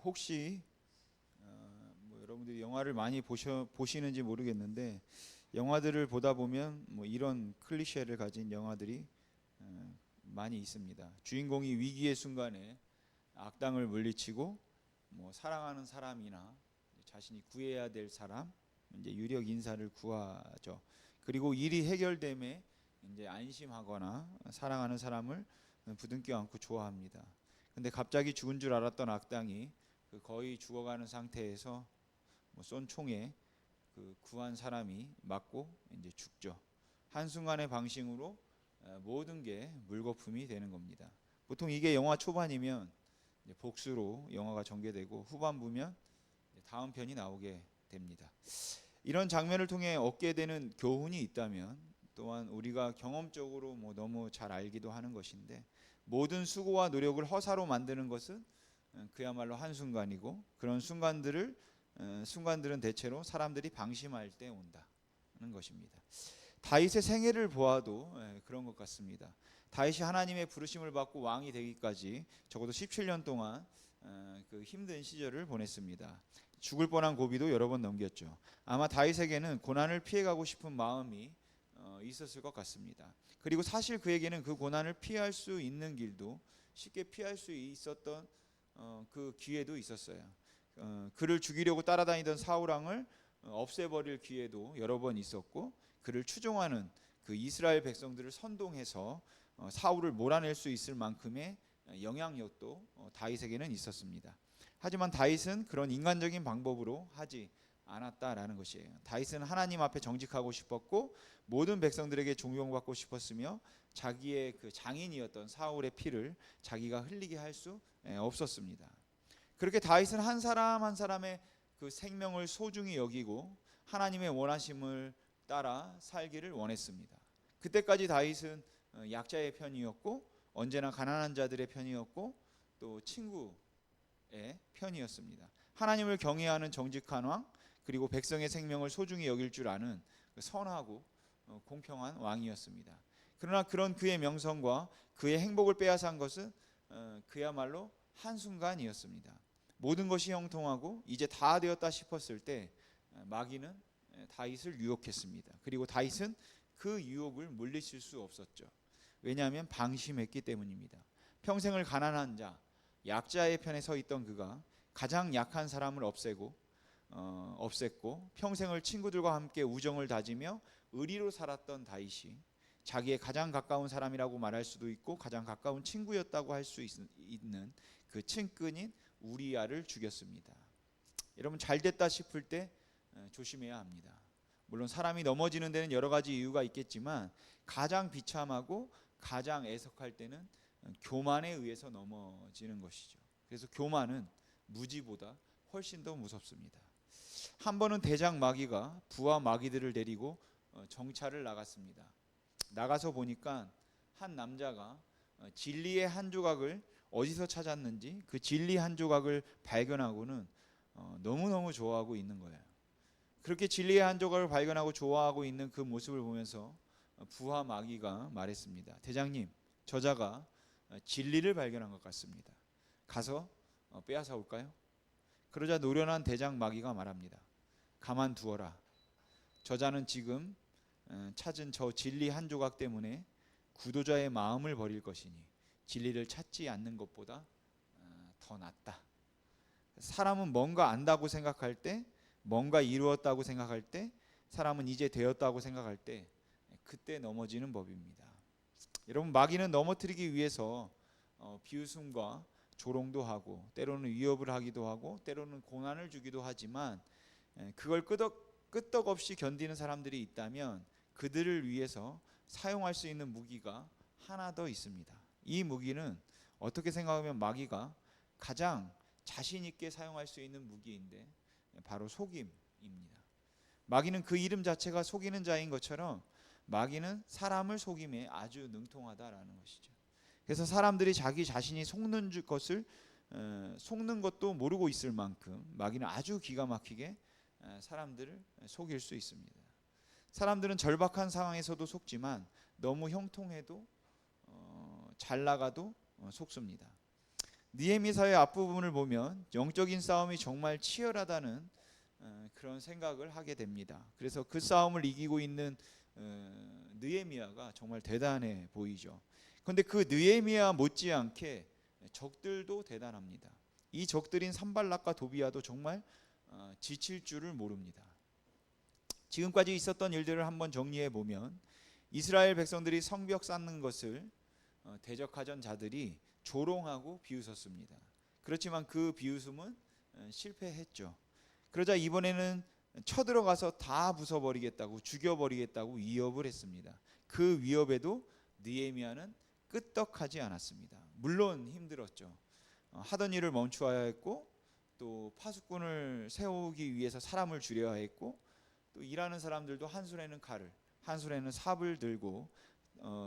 혹시 여러분들이 영화를 많이 보시는지 모르겠는데 영화들을 보다 보면 이런 클리셰를 가진 영화들이 많이 있습니다. 주인공이 위기의 순간에 악당을 물리치고 사랑하는 사람이나 자신이 구해야 될 사람, 이제 유력 인사를 구하죠. 그리고 일이 해결됨에 이제 안심하거나 사랑하는 사람을 부둥켜 안고 좋아합니다. 근데 갑자기 죽은 줄 알았던 악당이 거의 죽어가는 상태에서 쏜 총에 구한 사람이 맞고 이제 죽죠. 한순간의 방심으로 모든 게 물거품이 되는 겁니다. 보통 이게 영화 초반이면 복수로 영화가 전개되고 후반부면 다음 편이 나오게 됩니다. 이런 장면을 통해 얻게 되는 교훈이 있다면 또한 우리가 경험적으로 너무 잘 알기도 하는 것인데, 모든 수고와 노력을 허사로 만드는 것은 그야말로 한순간이고, 그런 순간들은 대체로 사람들이 방심할 때 온다는 것입니다. 다윗의 생애를 보아도 그런 것 같습니다. 다윗이 하나님의 부르심을 받고 왕이 되기까지 적어도 17년 동안 그 힘든 시절을 보냈습니다. 죽을 뻔한 고비도 여러 번 넘겼죠. 아마 다윗에게는 고난을 피해가고 싶은 마음이 있었을 것 같습니다. 그리고 사실 그에게는 그 고난을 피할 수 있는 길도 쉽게 피할 수 있었던 그 기회도 있었어요. 그를 죽이려고 따라다니던 사울 왕을 없애버릴 기회도 여러 번 있었고, 그를 추종하는 그 이스라엘 백성들을 선동해서 사울을 몰아낼 수 있을 만큼의 영향력도 다윗에게는 있었습니다. 하지만 다윗은 그런 인간적인 방법으로 하지 않았다라는 것이에요. 다윗은 하나님 앞에 정직하고 싶었고 모든 백성들에게 존경받고 싶었으며 자기의 그 장인이었던 사울의 피를 자기가 흘리게 할 수 없었습니다. 그렇게 다윗은 한 사람 한 사람의 그 생명을 소중히 여기고 하나님의 원하심을 따라 살기를 원했습니다. 그때까지 다윗은 약자의 편이었고 언제나 가난한 자들의 편이었고 또 친구의 편이었습니다. 하나님을 경외하는 정직한 왕, 그리고 백성의 생명을 소중히 여길 줄 아는 선하고 공평한 왕이었습니다. 그러나 그런 그의 명성과 그의 행복을 빼앗은 것은 그야말로 한순간이었습니다. 모든 것이 형통하고 이제 다 되었다 싶었을 때 마귀는 다윗을 유혹했습니다. 그리고 다윗은 그 유혹을 물리칠 수 없었죠. 왜냐하면 방심했기 때문입니다. 평생을 가난한 자, 약자의 편에 서 있던 그가 가장 약한 사람을 없앴고 평생을 친구들과 함께 우정을 다지며 의리로 살았던 다윗이 자기의 가장 가까운 사람이라고 말할 수도 있고 가장 가까운 친구였다고 할 수 있는 그 친근인 우리야를 죽였습니다. 여러분, 잘 됐다 싶을 때 조심해야 합니다. 물론 사람이 넘어지는 데는 여러 가지 이유가 있겠지만 가장 비참하고 가장 애석할 때는 교만에 의해서 넘어지는 것이죠. 그래서 교만은 무지보다 훨씬 더 무섭습니다. 한 번은 대장 마귀가 부하 마귀들을 데리고 정찰을 나갔습니다. 나가서 보니까 한 남자가 진리의 한 조각을 어디서 찾았는지 그 진리 한 조각을 발견하고는 너무너무 좋아하고 있는 거예요. 그렇게 진리의 한 조각을 발견하고 좋아하고 있는 그 모습을 보면서 부하 마귀가 말했습니다. 대장님, 저자가 진리를 발견한 것 같습니다. 가서 빼앗아 올까요? 그러자 노련한 대장 마귀가 말합니다. 가만두어라. 저자는 지금 찾은 저 진리 한 조각 때문에 구도자의 마음을 버릴 것이니 진리를 찾지 않는 것보다 더 낫다. 사람은 뭔가 안다고 생각할 때, 뭔가 이루었다고 생각할 때, 사람은 이제 되었다고 생각할 때 그때 넘어지는 법입니다. 여러분, 마귀는 넘어뜨리기 위해서 비웃음과 조롱도 하고 때로는 위협을 하기도 하고 때로는 고난을 주기도 하지만 그걸 끄떡없이 견디는 사람들이 있다면 그들을 위해서 사용할 수 있는 무기가 하나 더 있습니다. 이 무기는 어떻게 생각하면 마귀가 가장 자신 있게 사용할 수 있는 무기인데 바로 속임입니다. 마귀는 그 이름 자체가 속이는 자인 것처럼 마귀는 사람을 속임에 아주 능통하다라는 것이죠. 그래서 사람들이 자기 자신이 속는 것도 모르고 있을 만큼 마귀는 아주 기가 막히게 사람들을 속일 수 있습니다. 사람들은 절박한 상황에서도 속지만 너무 형통해도 잘 나가도 속습니다. 느헤미야서의 앞부분을 보면 영적인 싸움이 정말 치열하다는 그런 생각을 하게 됩니다. 그래서 그 싸움을 이기고 있는 느헤미야가 정말 대단해 보이죠. 그런데 그 느헤미야 못지않게 적들도 대단합니다. 이 적들인 산발락과 도비야도 정말 지칠 줄을 모릅니다. 지금까지 있었던 일들을 한번 정리해 보면 이스라엘 백성들이 성벽 쌓는 것을 대적하던 자들이 조롱하고 비웃었습니다. 그렇지만 그 비웃음은 실패했죠. 그러자 이번에는 쳐들어가서 다 부숴버리겠다고, 죽여버리겠다고 위협을 했습니다. 그 위협에도 느헤미야는 끄떡하지 않았습니다. 물론 힘들었죠. 하던 일을 멈추어야 했고, 또 파수꾼을 세우기 위해서 사람을 줄여야 했고, 또 일하는 사람들도 한 손에는 칼을, 한 손에는 삽을 들고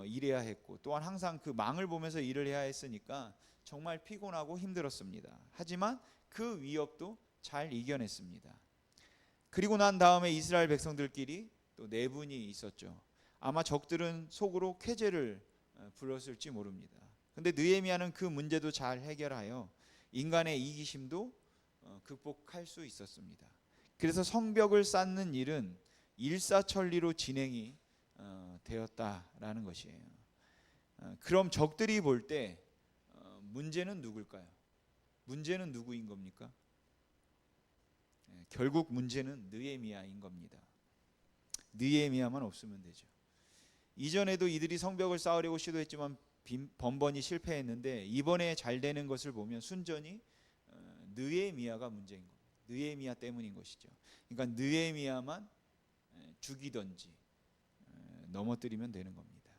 일해야 했고, 또한 항상 그 망을 보면서 일을 해야 했으니까 정말 피곤하고 힘들었습니다. 하지만 그 위협도 잘 이겨냈습니다. 그리고 난 다음에 이스라엘 백성들끼리 또 내분이 있었죠. 아마 적들은 속으로 쾌재를 불렀을지 모릅니다. 근데 느헤미야는 그 문제도 잘 해결하여 인간의 이기심도 극복할 수 있었습니다. 그래서 성벽을 쌓는 일은 일사천리로 진행이 되었다라는 것이에요. 그럼 적들이 볼 때 문제는 누굴까요? 문제는 누구인 겁니까? 결국 문제는 느헤미야인 겁니다. 느헤미야만 없으면 되죠. 이전에도 이들이 성벽을 쌓으려고 시도했지만 번번이 실패했는데 이번에 잘 되는 것을 보면 순전히 느헤미야가 문제인 겁니다. 느헤미야 때문인 것이죠. 그러니까 느헤미야만 죽이든지 넘어뜨리면 되는 겁니다.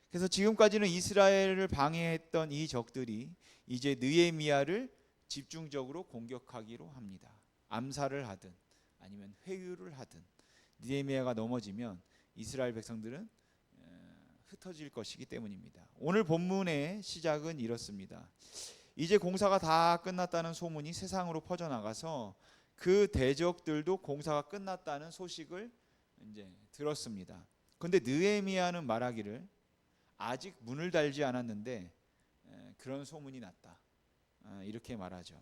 그래서 지금까지는 이스라엘을 방해했던 이 적들이 이제 느헤미야를 집중적으로 공격하기로 합니다. 암살을 하든 아니면 회유를 하든 느헤미야가 넘어지면 이스라엘 백성들은 흩어질 것이기 때문입니다. 오늘 본문의 시작은 이렇습니다. 이제 공사가 다 끝났다는 소문이 세상으로 퍼져나가서 그 대적들도 공사가 끝났다는 소식을 이제 들었습니다. 그런데 느헤미야는 말하기를 아직 문을 달지 않았는데 그런 소문이 났다. 이렇게 말하죠.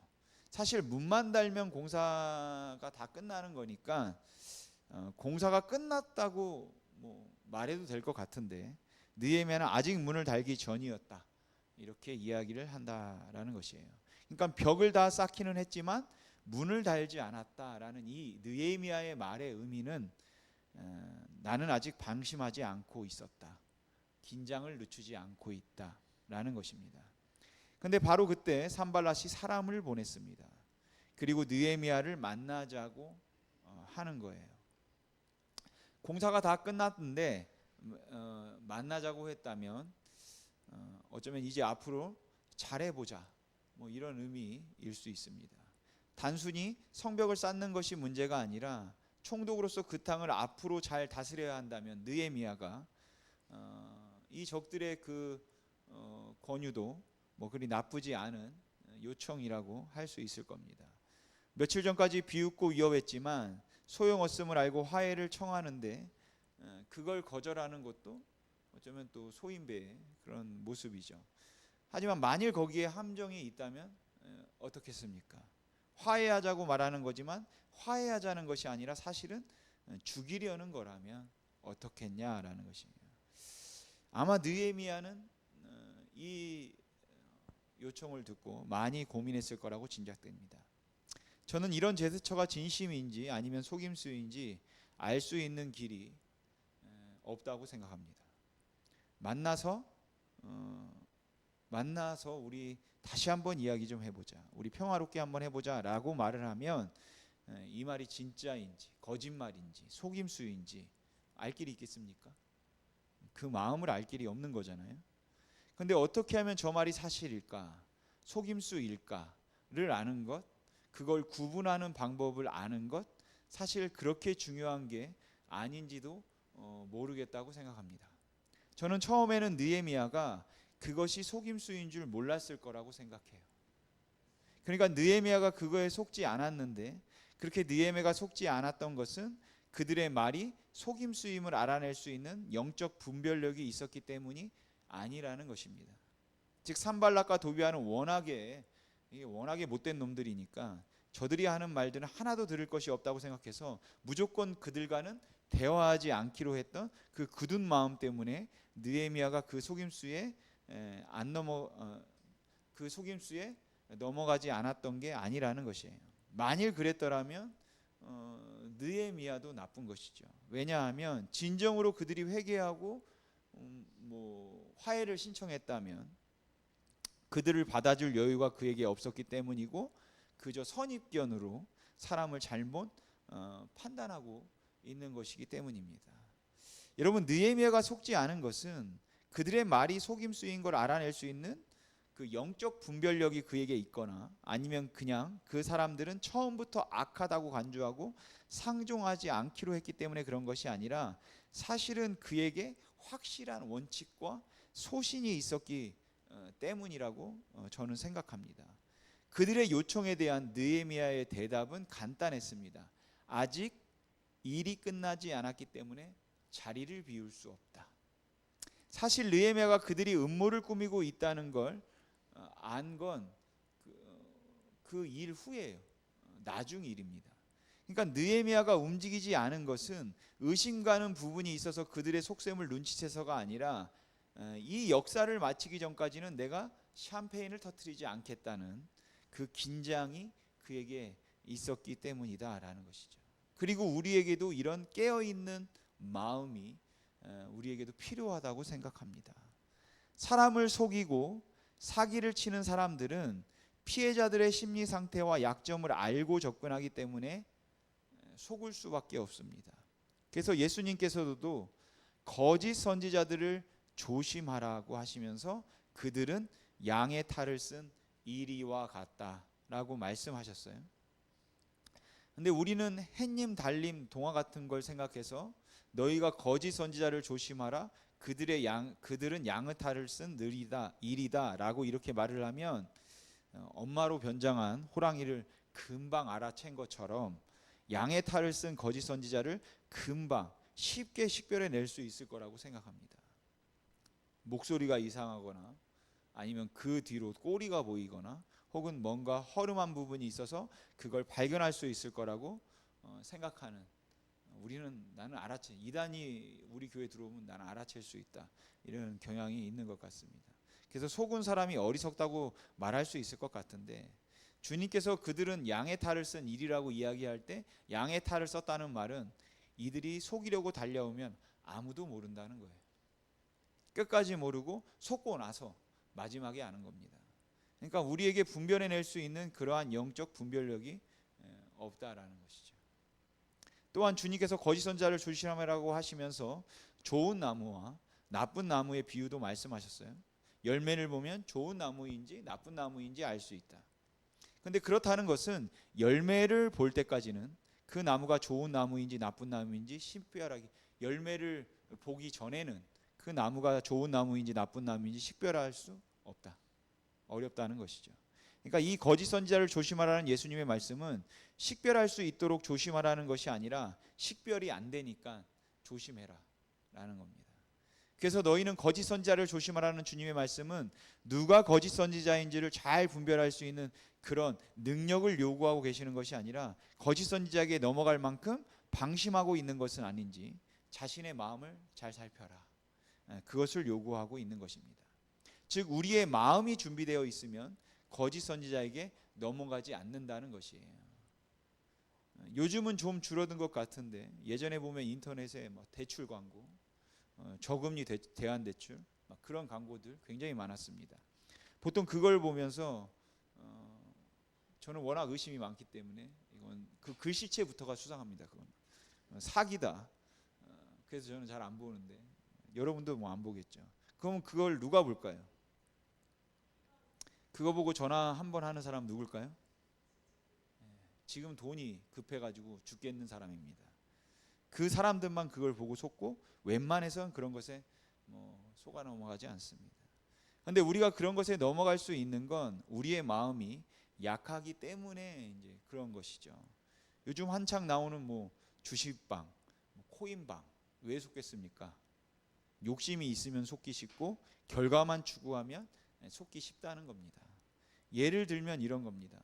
사실 문만 달면 공사가 다 끝나는 거니까 공사가 끝났다고 말해도 될 것 같은데 느헤미야는 아직 문을 달기 전이었다. 이렇게 이야기를 한다라는 것이에요. 그러니까 벽을 다 쌓기는 했지만 문을 달지 않았다라는 이 느헤미야의 말의 의미는 나는 아직 방심하지 않고 있었다. 긴장을 늦추지 않고 있다라는 것입니다. 그런데 바로 그때 산발랏이 사람을 보냈습니다. 그리고 느헤미야를 만나자고 하는 거예요. 공사가 다 끝났는데 만나자고 했다면 어쩌면 이제 앞으로 잘해보자 이런 의미일 수 있습니다. 단순히 성벽을 쌓는 것이 문제가 아니라 총독으로서 그 땅을 앞으로 잘 다스려야 한다면 느헤미야가 이 적들의 그 권유도 그리 나쁘지 않은 요청이라고 할 수 있을 겁니다. 며칠 전까지 비웃고 위협했지만 소용없음을 알고 화해를 청하는데 그걸 거절하는 것도 어쩌면 또 소인배의 그런 모습이죠. 하지만 만일 거기에 함정이 있다면 어떻겠습니까? 화해하자고 말하는 거지만 화해하자는 것이 아니라 사실은 죽이려는 거라면 어떻겠냐라는 것이에요. 아마 느헤미야는 이 요청을 듣고 많이 고민했을 거라고 짐작됩니다. 저는 이런 제스처가 진심인지 아니면 속임수인지 알 수 있는 길이 없다고 생각합니다. 만나서 우리 다시 한번 이야기 좀 해보자, 우리 평화롭게 한번 해보자라고 말을 하면 이 말이 진짜인지 거짓말인지 속임수인지 알 길이 있겠습니까? 그 마음을 알 길이 없는 거잖아요. 그런데 어떻게 하면 저 말이 사실일까, 속임수일까를 아는 것, 그걸 구분하는 방법을 아는 것, 사실 그렇게 중요한 게 아닌지도 모르겠다고 생각합니다. 저는 처음에는 느헤미야가 그것이 속임수인 줄 몰랐을 거라고 생각해요. 그러니까 느헤미야가 그거에 속지 않았는데, 그렇게 느헤미야가 속지 않았던 것은 그들의 말이 속임수임을 알아낼 수 있는 영적 분별력이 있었기 때문이 아니라는 것입니다. 즉 산발락과 도비야는 워낙에 이게 워낙에 못된 놈들이니까 저들이 하는 말들은 하나도 들을 것이 없다고 생각해서 무조건 그들과는 대화하지 않기로 했던 그 굳은 마음 때문에 느헤미야가 그 속임수에 안 넘어 그 속임수에 넘어가지 않았던 게 아니라는 것이에요. 만일 그랬더라면 느헤미야도 나쁜 것이죠. 왜냐하면 진정으로 그들이 회개하고 뭐 화해를 신청했다면 그들을 받아줄 여유가 그에게 없었기 때문이고 그저 선입견으로 사람을 잘못 판단하고 있는 것이기 때문입니다. 여러분, 느헤미야가 속지 않은 것은 그들의 말이 속임수인 걸 알아낼 수 있는 그 영적 분별력이 그에게 있거나 아니면 그냥 그 사람들은 처음부터 악하다고 간주하고 상종하지 않기로 했기 때문에 그런 것이 아니라 사실은 그에게 확실한 원칙과 소신이 있었기 때문이라고 저는 생각합니다. 그들의 요청에 대한 느헤미야의 대답은 간단했습니다. 아직 일이 끝나지 않았기 때문에 자리를 비울 수 없다. 사실 느헤미야가 그들이 음모를 꾸미고 있다는 걸 안 건 그 일 후에요. 나중 일입니다. 그러니까 느헤미야가 움직이지 않은 것은 의심 가는 부분이 있어서 그들의 속셈을 눈치채서가 아니라 이 역사를 마치기 전까지는 내가 샴페인을 터뜨리지 않겠다는 그 긴장이 그에게 있었기 때문이다라는 것이죠. 그리고 우리에게도 이런 깨어있는 마음이 우리에게도 필요하다고 생각합니다. 사람을 속이고 사기를 치는 사람들은 피해자들의 심리 상태와 약점을 알고 접근하기 때문에 속을 수밖에 없습니다. 그래서 예수님께서도 거짓 선지자들을 조심하라고 하시면서 그들은 양의 탈을 쓴 이리와 같다라고 말씀하셨어요. 근데 우리는 햇님 달님 동화 같은 걸 생각해서 너희가 거짓 선지자를 조심하라 그들은 양의 탈을 쓴 이리다라고 이렇게 말을 하면 엄마로 변장한 호랑이를 금방 알아챈 것처럼 양의 탈을 쓴 거짓 선지자를 금방 쉽게 식별해낼 수 있을 거라고 생각합니다. 목소리가 이상하거나 아니면 그 뒤로 꼬리가 보이거나 혹은 뭔가 허름한 부분이 있어서 그걸 발견할 수 있을 거라고 생각하는 나는 알아채 이단이 우리 교회 들어오면 나는 알아챌 수 있다 이런 경향이 있는 것 같습니다. 그래서 속은 사람이 어리석다고 말할 수 있을 것 같은데 주님께서 그들은 양의 탈을 쓴 일이라고 이야기할 때 양의 탈을 썼다는 말은 이들이 속이려고 달려오면 아무도 모른다는 거예요. 끝까지 모르고 속고 나서 마지막에 아는 겁니다. 그러니까 우리에게 분별해낼 수 있는 그러한 영적 분별력이 없다라는 것이죠. 또한 주님께서 거짓 선지자를 조심하라고 하시면서 좋은 나무와 나쁜 나무의 비유도 말씀하셨어요. 열매를 보면 좋은 나무인지 나쁜 나무인지 알 수 있다. 근데 그렇다는 것은 열매를 볼 때까지는 그 나무가 좋은 나무인지 나쁜 나무인지 식별하기 열매를 보기 전에는 그 나무가 좋은 나무인지 나쁜 나무인지 식별할 수 없다. 어렵다는 것이죠. 그러니까 이 거짓 선지자를 조심하라는 예수님의 말씀은 식별할 수 있도록 조심하라는 것이 아니라 식별이 안 되니까 조심해라 라는 겁니다. 그래서 너희는 거짓 선지자를 조심하라는 주님의 말씀은 누가 거짓 선지자인지를 잘 분별할 수 있는 그런 능력을 요구하고 계시는 것이 아니라 거짓 선지자에게 넘어갈 만큼 방심하고 있는 것은 아닌지 자신의 마음을 잘 살펴라. 그것을 요구하고 있는 것입니다. 즉 우리의 마음이 준비되어 있으면 거짓 선지자에게 넘어가지 않는다는 것이에요. 요즘은 좀 줄어든 것 같은데 예전에 보면 인터넷에 대출 광고, 저금리 대안대출 그런 광고들 굉장히 많았습니다. 보통 그걸 보면서 저는 워낙 의심이 많기 때문에 이건 그 글씨체부터가 수상합니다. 그건 사기다. 그래서 저는 잘 안 보는데 여러분도 안 보겠죠. 그러면 그걸 누가 볼까요? 그거 보고 전화 한 번 하는 사람 누굴까요? 지금 돈이 급해가지고 죽겠는 사람입니다. 그 사람들만 그걸 보고 속고 웬만해서는 그런 것에 속아 넘어가지 않습니다. 그런데 우리가 그런 것에 넘어갈 수 있는 건 우리의 마음이 약하기 때문에 이제 그런 것이죠. 요즘 한창 나오는 주식방, 코인방 왜 속겠습니까? 욕심이 있으면 속기 쉽고 결과만 추구하면 속기 쉽다는 겁니다. 예를 들면 이런 겁니다.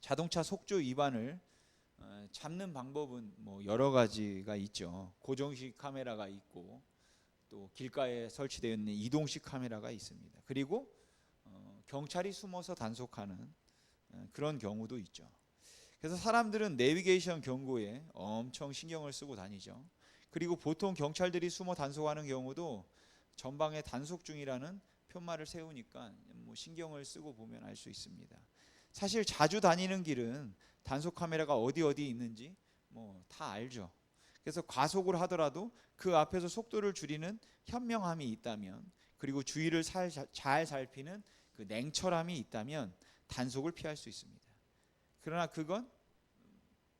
자동차 속조 위반을 잡는 방법은 뭐 여러 가지가 있죠. 고정식 카메라가 있고 또 길가에 설치되어 있는 이동식 카메라가 있습니다. 그리고 경찰이 숨어서 단속하는 그런 경우도 있죠. 그래서 사람들은 내비게이션 경고에 엄청 신경을 쓰고 다니죠. 그리고 보통 경찰들이 숨어 단속하는 경우도 전방에 단속 중이라는 편말을 세우니까 뭐 신경을 쓰고 보면 알 수 있습니다. 사실 자주 다니는 길은 단속 카메라가 어디 있는지 뭐 다 알죠. 그래서 과속을 하더라도 그 앞에서 속도를 줄이는 현명함이 있다면, 그리고 주의를 잘 살피는 그 냉철함이 있다면 단속을 피할 수 있습니다. 그러나 그건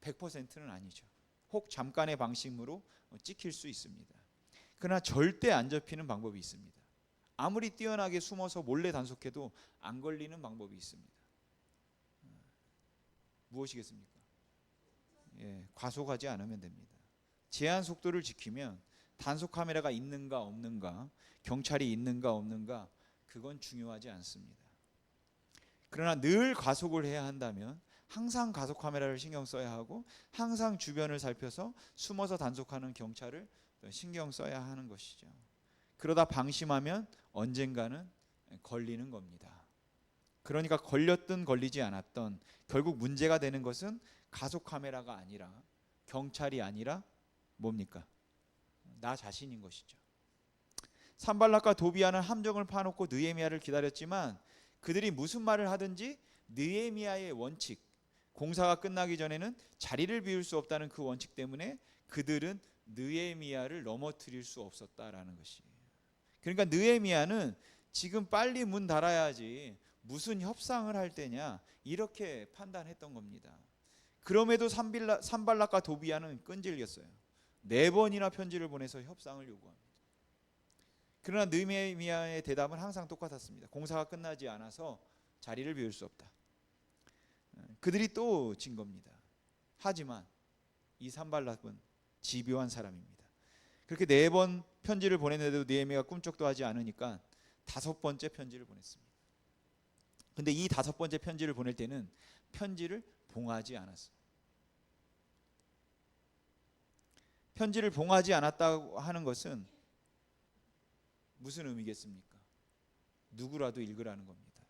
100%는 아니죠. 혹 잠깐의 방심으로 찍힐 수 있습니다. 그러나 절대 안 잡히는 방법이 있습니다. 아무리 뛰어나게 숨어서 몰래 단속해도 안 걸리는 방법이 있습니다. 무엇이겠습니까? 과속하지 않으면 됩니다. 제한 속도를 지키면 단속 카메라가 있는가 없는가, 경찰이 있는가 없는가, 그건 중요하지 않습니다. 그러나 늘 과속을 해야 한다면 항상 과속 카메라를 신경 써야 하고, 항상 주변을 살펴서 숨어서 단속하는 경찰을 신경 써야 하는 것이죠. 그러다 방심하면 언젠가는 걸리는 겁니다. 그러니까 걸렸든 걸리지 않았던 결국 문제가 되는 것은 과속 카메라가 아니라, 경찰이 아니라 뭡니까? 나 자신인 것이죠. 산발락과 도비아는 함정을 파놓고 느헤미야를 기다렸지만 그들이 무슨 말을 하든지 느헤미야의 원칙, 공사가 끝나기 전에는 자리를 비울 수 없다는 그 원칙 때문에 그들은 느헤미야를 넘어뜨릴 수 없었다라는 것이에요. 그러니까 느헤미야는 지금 빨리 문 닫아야지 무슨 협상을 할 때냐, 이렇게 판단했던 겁니다. 그럼에도 산발락과 도비아는 끈질겼어요. 4번이나 편지를 보내서 협상을 요구합니다. 그러나 느헤미야의 대답은 항상 똑같았습니다. 공사가 끝나지 않아서 자리를 비울 수 없다. 그들이 또 진 겁니다. 하지만 이 산발락은 집요한 사람입니다. 그렇게 4번 편지를 보냈는데도 느헤미야가 꿈쩍도 하지 않으니까 5번째 편지를 보냈습니다. 근데 이 5번째 편지를 보낼 때는 편지를 봉하지 않았어요. 편지를 봉하지 않았다고 하는 것은 무슨 의미겠습니까? 누구라도 읽으라는 겁니다.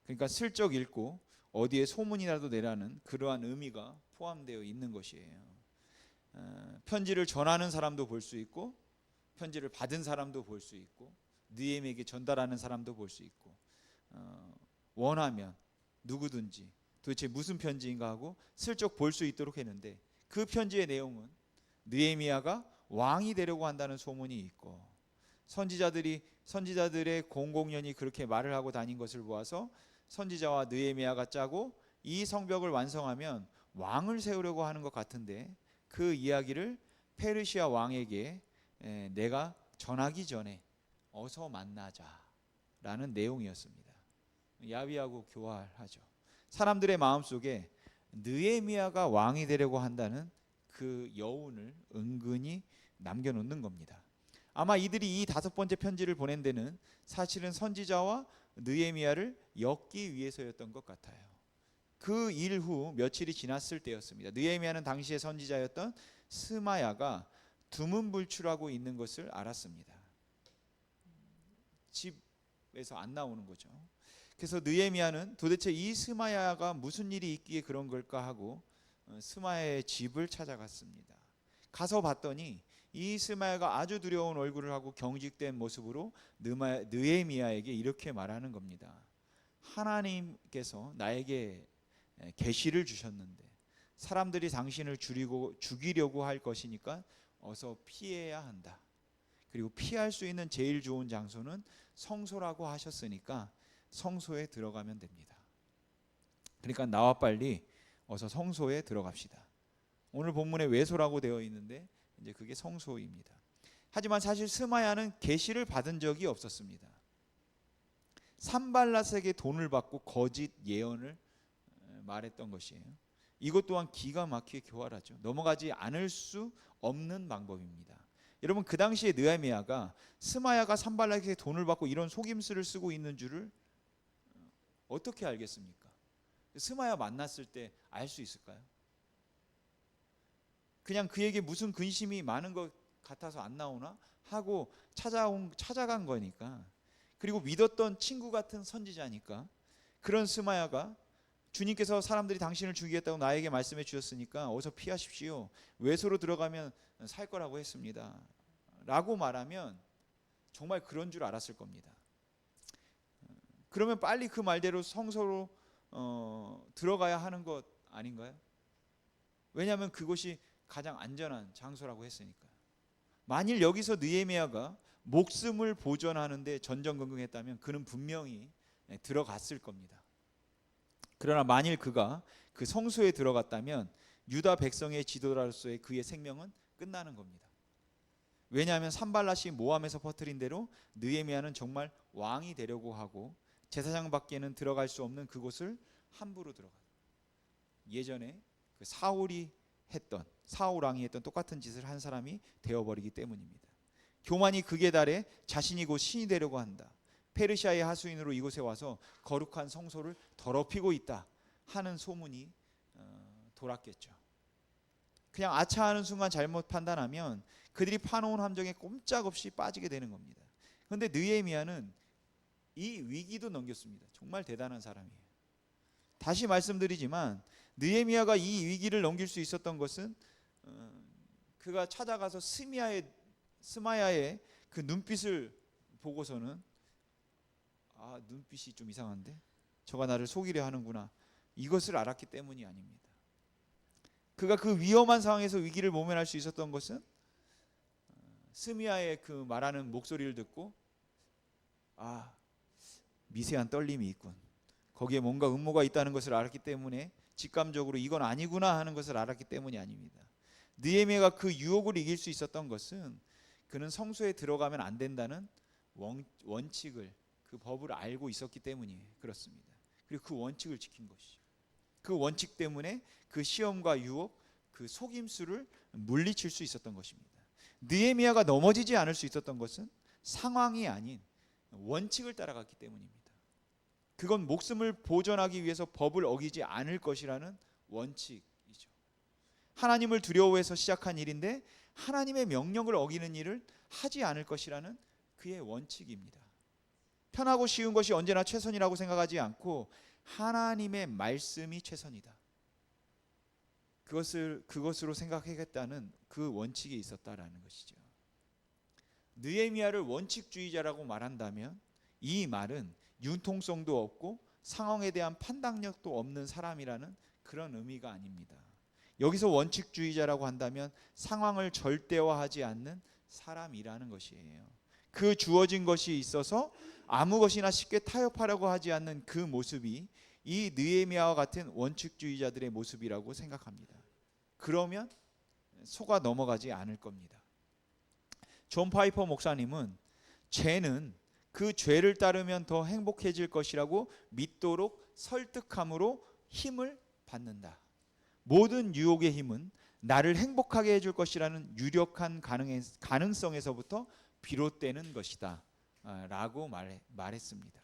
그러니까 슬쩍 읽고 어디에 소문이라도 내라는 그러한 의미가 포함되어 있는 것이에요. 편지를 전하는 사람도 볼 수 있고, 편지를 받은 사람도 볼 수 있고, 느헤미야에게 전달하는 사람도 볼 수 있고, 원하면 누구든지 도대체 무슨 편지인가 하고 슬쩍 볼 수 있도록 했는데, 그 편지의 내용은 느헤미야가 왕이 되려고 한다는 소문이 있고, 선지자들의 공공연히 그렇게 말을 하고 다닌 것을 보아서 선지자와 느헤미야가 짜고 이 성벽을 완성하면 왕을 세우려고 하는 것 같은데, 그 이야기를 페르시아 왕에게 내가 전하기 전에 어서 만나자라는 내용이었습니다. 야비하고 교활하죠. 사람들의 마음속에 느헤미야가 왕이 되려고 한다는 그 여운을 은근히 남겨놓는 겁니다. 아마 이들이 이 5번째 편지를 보낸 데는 사실은 선지자와 느헤미야를 엮기 위해서였던 것 같아요. 그 일 후 며칠이 지났을 때였습니다. 느헤미야는 당시의 선지자였던 스마야가 두문불출하고 있는 것을 알았습니다. 집에서 안 나오는 거죠. 그래서 느헤미야는 도대체 이 스마야가 무슨 일이 있기에 그런 걸까 하고 스마야의 집을 찾아갔습니다. 가서 봤더니 이 스마야가 아주 두려운 얼굴을 하고 경직된 모습으로 느헤미야에게 이렇게 말하는 겁니다. 하나님께서 나에게 계시를 주셨는데 사람들이 당신을 죽이려고 할 것이니까 어서 피해야 한다. 그리고 피할 수 있는 제일 좋은 장소는 성소라고 하셨으니까 성소에 들어가면 됩니다. 그러니까 나와 빨리 어서 성소에 들어갑시다. 오늘 본문에 외소라고 되어 있는데 이제 그게 성소입니다. 하지만 사실 스마야는 계시를 받은 적이 없었습니다. 산발랏에게 돈을 받고 거짓 예언을 말했던 것이에요. 이것 또한 기가 막히게 교활하죠. 넘어가지 않을 수 없는 방법입니다. 여러분, 그 당시에 느헤미야가 스마야가 산발락에게 돈을 받고 이런 속임수를 쓰고 있는 줄을 어떻게 알겠습니까? 스마야 만났을 때 알 수 있을까요? 그냥 그에게 무슨 근심이 많은 것 같아서 안 나오나 하고 찾아간 거니까. 그리고 믿었던 친구 같은 선지자니까. 그런 스마야가 주님께서 사람들이 당신을 죽이겠다고 나에게 말씀해 주셨으니까 어서 피하십시오. 외소로 들어가면 살 거라고 했습니다. 라고 말하면 정말 그런 줄 알았을 겁니다. 그러면 빨리 그 말대로 성소로 들어가야 하는 것 아닌가요? 왜냐하면 그곳이 가장 안전한 장소라고 했으니까. 만일 여기서 느헤미야가 목숨을 보존하는데 전전긍긍했다면 그는 분명히 들어갔을 겁니다. 그러나 만일 그가 그 성소에 들어갔다면 유다 백성의 지도자로서의 그의 생명은 끝나는 겁니다. 왜냐하면 산발랏이 모함에서 퍼뜨린 대로 느헤미야는 정말 왕이 되려고 하고 제사장 밖에는 들어갈 수 없는 그곳을 함부로 들어가. 예전에 그 사울 왕이 했던 똑같은 짓을 한 사람이 되어버리기 때문입니다. 교만이 극에 달해 자신이 곧 신이 되려고 한다. 페르시아의 하수인으로 이곳에 와서 거룩한 성소를 더럽히고 있다 하는 소문이 돌았겠죠. 그냥 아차하는 순간 잘못 판단하면 그들이 파놓은 함정에 꼼짝없이 빠지게 되는 겁니다. 그런데 느헤미야는 이 위기도 넘겼습니다. 정말 대단한 사람이에요. 다시 말씀드리지만 느헤미야가 이 위기를 넘길 수 있었던 것은 그가 찾아가서 스마야의 그 눈빛을 보고서는 눈빛이 좀 이상한데 저가 나를 속이려 하는구나, 이것을 알았기 때문이 아닙니다. 그가 그 위험한 상황에서 위기를 모면할 수 있었던 것은 스미야의 그 말하는 목소리를 듣고 미세한 떨림이 있군, 거기에 뭔가 음모가 있다는 것을 알았기 때문에 직감적으로 이건 아니구나 하는 것을 알았기 때문이 아닙니다. 느헤미야가 그 유혹을 이길 수 있었던 것은 그는 성소에 들어가면 안 된다는 원칙을, 그 법을 알고 있었기 때문이 그렇습니다. 그리고 그 원칙을 지킨 것이죠. 그 원칙 때문에 그 시험과 유혹, 그 속임수를 물리칠 수 있었던 것입니다. 느헤미야가 넘어지지 않을 수 있었던 것은 상황이 아닌 원칙을 따라갔기 때문입니다. 그건 목숨을 보존하기 위해서 법을 어기지 않을 것이라는 원칙이죠. 하나님을 두려워해서 시작한 일인데 하나님의 명령을 어기는 일을 하지 않을 것이라는 그의 원칙입니다. 편하고 쉬운 것이 언제나 최선이라고 생각하지 않고 하나님의 말씀이 최선이다, 그것으로 생각하겠다는 그 원칙이 있었다라는 것이죠. 느헤미야를 원칙주의자라고 말한다면 이 말은 융통성도 없고 상황에 대한 판단력도 없는 사람이라는 그런 의미가 아닙니다. 여기서 원칙주의자라고 한다면 상황을 절대화하지 않는 사람이라는 것이에요. 그 주어진 것이 있어서 아무 것이나 쉽게 타협하려고 하지 않는 그 모습이 이 느헤미야와 같은 원칙주의자들의 모습이라고 생각합니다. 그러면 속아 넘어가지 않을 겁니다. 존 파이퍼 목사님은 죄는 그 죄를 따르면 더 행복해질 것이라고 믿도록 설득함으로 힘을 받는다. 모든 유혹의 힘은 나를 행복하게 해줄 것이라는 유력한 가능성에서부터 비롯되는 것이다 라고 말했습니다.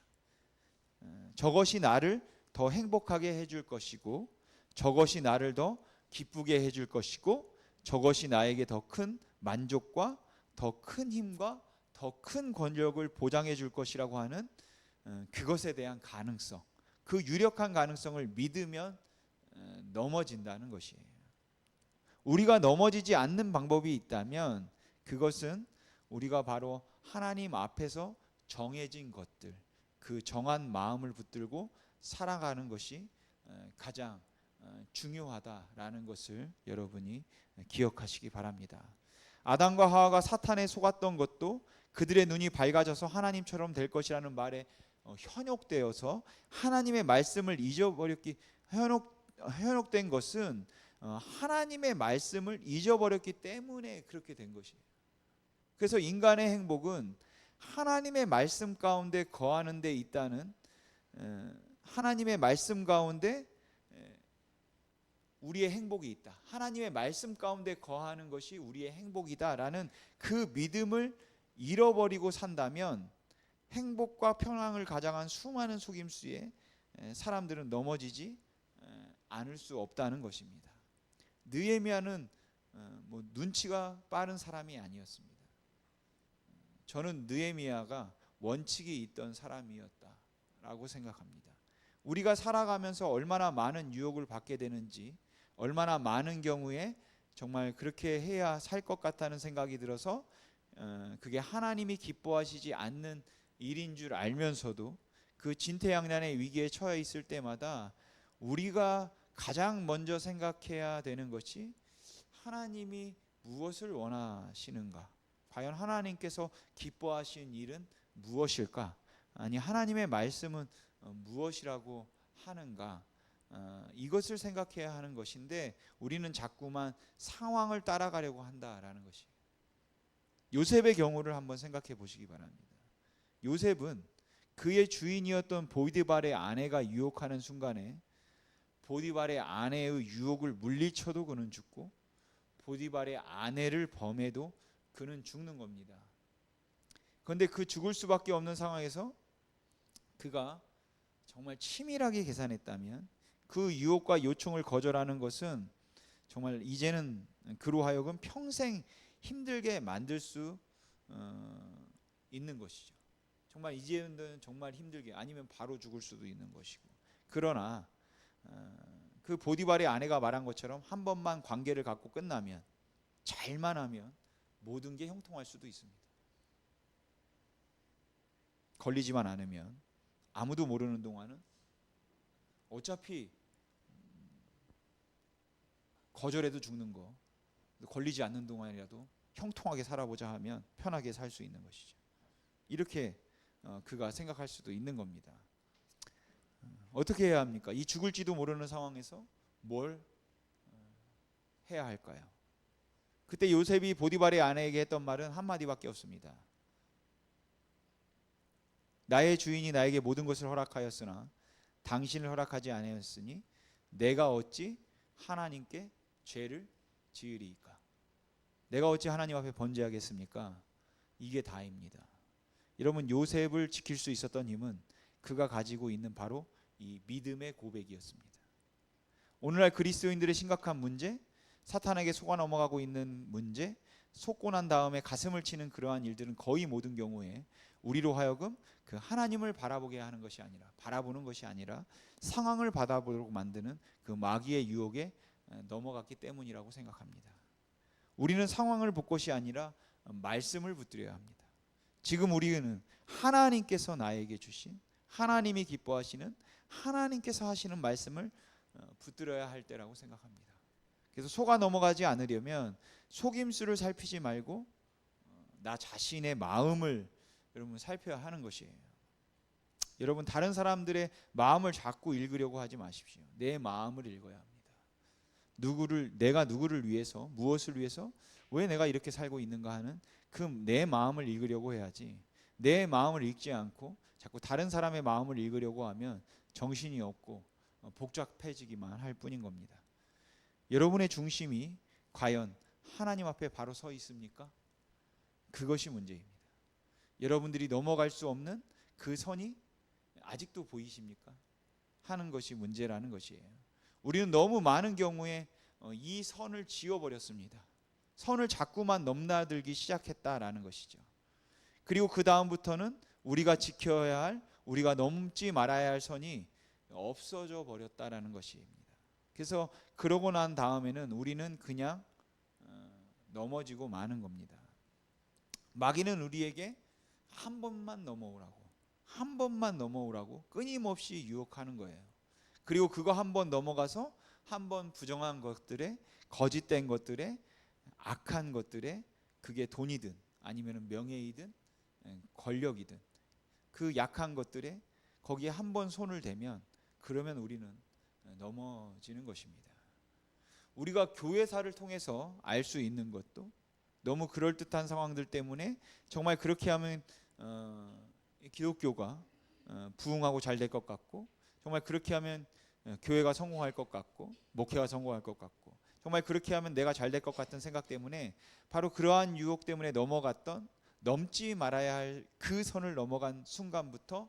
저것이 나를 더 행복하게 해줄 것이고, 저것이 나를 더 기쁘게 해줄 것이고, 저것이 나에게 더 큰 만족과 더 큰 힘과 더 큰 권력을 보장해 줄 것이라고 하는 그것에 대한 가능성, 그 유력한 가능성을 믿으면 넘어진다는 것이에요. 우리가 넘어지지 않는 방법이 있다면 그것은 우리가 바로 하나님 앞에서 정해진 것들, 그 정한 마음을 붙들고 살아가는 것이 가장 중요하다라는 것을 여러분이 기억하시기 바랍니다. 아담과 하와가 사탄에 속았던 것도 그들의 눈이 밝아져서 하나님처럼 될 것이라는 말에 현혹되어서 하나님의 말씀을 현혹된 것은 하나님의 말씀을 잊어버렸기 때문에 그렇게 된 것이에요. 그래서 인간의 행복은 하나님의 말씀 가운데 거하는 데 있다는, 하나님의 말씀 가운데 우리의 행복이 있다, 하나님의 말씀 가운데 거하는 것이 우리의 행복이다라는 그 믿음을 잃어버리고 산다면 행복과 평안을 가장한 수많은 속임수에 사람들은 넘어지지 않을 수 없다는 것입니다. 느헤미야는 뭐 눈치가 빠른 사람이 아니었습니다. 저는 느헤미야가 원칙이 있던 사람이었다라고 생각합니다. 우리가 살아가면서 얼마나 많은 유혹을 받게 되는지, 얼마나 많은 경우에 정말 그렇게 해야 살 것 같다는 생각이 들어서 그게 하나님이 기뻐하시지 않는 일인 줄 알면서도 그 진퇴양난의 위기에 처해 있을 때마다 우리가 가장 먼저 생각해야 되는 것이 하나님이 무엇을 원하시는가? 과연 하나님께서 기뻐하신 일은 무엇일까? 아니 하나님의 말씀은 무엇이라고 하는가? 이것을 생각해야 하는 것인데 우리는 자꾸만 상황을 따라가려고 한다라는 것이. 요셉의 경우를 한번 생각해 보시기 바랍니다. 요셉은 그의 주인이었던 보디발의 아내가 유혹하는 순간에 보디발의 아내의 유혹을 물리쳐도 그는 죽고 보디발의 아내를 범해도 그는 죽는 겁니다. 그런데 그 죽을 수밖에 없는 상황에서 그가 정말 치밀하게 계산했다면 그 유혹과 요청을 거절하는 것은 정말 이제는 그로 하여금 평생 힘들게 만들 수 있는 것이죠. 정말 이제는 정말 힘들게, 아니면 바로 죽을 수도 있는 것이고. 그러나 그 보디발의 아내가 말한 것처럼 한 번만 관계를 갖고 끝나면, 잘만 하면 모든 게 형통할 수도 있습니다. 걸리지만 않으면, 아무도 모르는 동안은 어차피 거절해도 죽는 거, 걸리지 않는 동안이라도 형통하게 살아보자 하면 편하게 살 수 있는 것이죠. 이렇게 그가 생각할 수도 있는 겁니다. 어떻게 해야 합니까? 이 죽을지도 모르는 상황에서 뭘 해야 할까요? 그때 요셉이 보디발의 아내에게 했던 말은 한마디밖에 없습니다. 나의 주인이 나에게 모든 것을 허락하였으나 당신을 허락하지 아니하였으니 내가 어찌 하나님께 죄를 지으리이까? 내가 어찌 하나님 앞에 번제하겠습니까? 이게 다입니다. 여러분, 요셉을 지킬 수 있었던 힘은 그가 가지고 있는 바로 이 믿음의 고백이었습니다. 오늘날 그리스도인들의 심각한 문제, 사탄에게 속아 넘어가고 있는 문제, 속고 난 다음에 가슴을 치는 그러한 일들은 거의 모든 경우에 우리로 하여금 그 하나님을 바라보게 하는 것이 아니라, 바라보는 것이 아니라 상황을 바라보도록 만드는 그 마귀의 유혹에 넘어갔기 때문이라고 생각합니다. 우리는 상황을 볼 것이 아니라 말씀을 붙들어야 합니다. 지금 우리는 하나님께서 나에게 주신, 하나님이 기뻐하시는, 하나님께서 하시는 말씀을 붙들어야 할 때라고 생각합니다. 그래서 속아 넘어가지 않으려면 속임수를 살피지 말고 나 자신의 마음을 여러분 살펴야 하는 것이에요. 여러분, 다른 사람들의 마음을 자꾸 읽으려고 하지 마십시오. 내 마음을 읽어야 합니다. 내가 누구를 위해서, 무엇을 위해서, 왜 내가 이렇게 살고 있는가 하는 그 내 마음을 읽으려고 해야지, 내 마음을 읽지 않고 자꾸 다른 사람의 마음을 읽으려고 하면 정신이 없고 복잡해지기만 할 뿐인 겁니다. 여러분의 중심이 과연 하나님 앞에 바로 서 있습니까? 그것이 문제입니다. 여러분들이 넘어갈 수 없는 그 선이 아직도 보이십니까? 하는 것이 문제라는 것이에요. 우리는 너무 많은 경우에 이 선을 지워버렸습니다. 선을 자꾸만 넘나들기 시작했다라는 것이죠. 그리고 그 다음부터는 우리가 지켜야 할, 우리가 넘지 말아야 할 선이 없어져 버렸다라는 것입니다. 그래서 그러고 난 다음에는 우리는 그냥 넘어지고 마는 겁니다. 마귀는 우리에게 한 번만 넘어오라고, 한 번만 넘어오라고 끊임없이 유혹하는 거예요. 그리고 그거 한 번 넘어가서 한 번 부정한 것들에, 거짓된 것들에, 악한 것들에, 그게 돈이든 아니면 명예이든 권력이든 그 약한 것들에 거기에 한 번 손을 대면, 그러면 우리는 넘어지는 것입니다. 우리가 교회사를 통해서 알 수 있는 것도 너무 그럴듯한 상황들 때문에 정말 그렇게 하면 기독교가 부흥하고 잘 될 것 같고, 정말 그렇게 하면 교회가 성공할 것 같고, 목회가 성공할 것 같고, 정말 그렇게 하면 내가 잘 될 것 같은 생각 때문에 바로 그러한 유혹 때문에 넘어갔던, 넘지 말아야 할 그 선을 넘어간 순간부터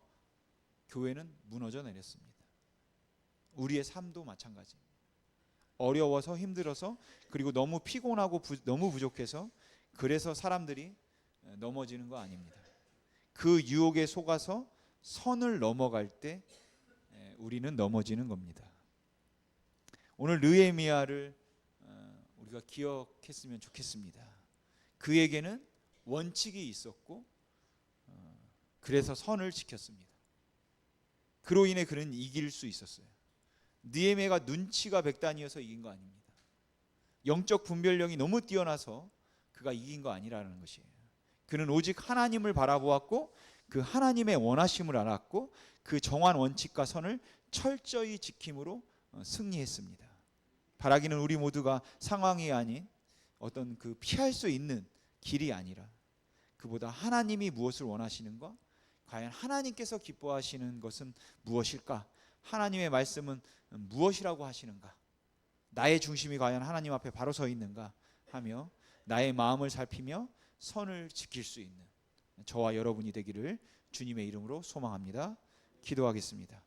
교회는 무너져 내렸습니다. 우리의 삶도 마찬가지입니다. 어려워서 힘들어서 그리고 너무 피곤하고 너무 부족해서 그래서 사람들이 넘어지는 거 아닙니다. 그 유혹에 속아서 선을 넘어갈 때 우리는 넘어지는 겁니다. 오늘 느헤미야를 우리가 기억했으면 좋겠습니다. 그에게는 원칙이 있었고 그래서 선을 지켰습니다. 그로 인해 그는 이길 수 있었어요. 느헤미야가 눈치가 백단이어서 이긴 거 아닙니다. 영적 분별력이 너무 뛰어나서 그가 이긴 거 아니라는 것이에요. 그는 오직 하나님을 바라보았고 그 하나님의 원하심을 알았고 그 정한 원칙과 선을 철저히 지킴으로 승리했습니다. 바라기는 우리 모두가 상황이 아닌 어떤 그 피할 수 있는 길이 아니라 그보다 하나님이 무엇을 원하시는가? 과연 하나님께서 기뻐하시는 것은 무엇일까? 하나님의 말씀은 무엇이라고 하시는가? 나의 중심이 과연 하나님 앞에 바로 서 있는가 하며 나의 마음을 살피며 선을 지킬 수 있는 저와 여러분이 되기를 주님의 이름으로 소망합니다. 기도하겠습니다.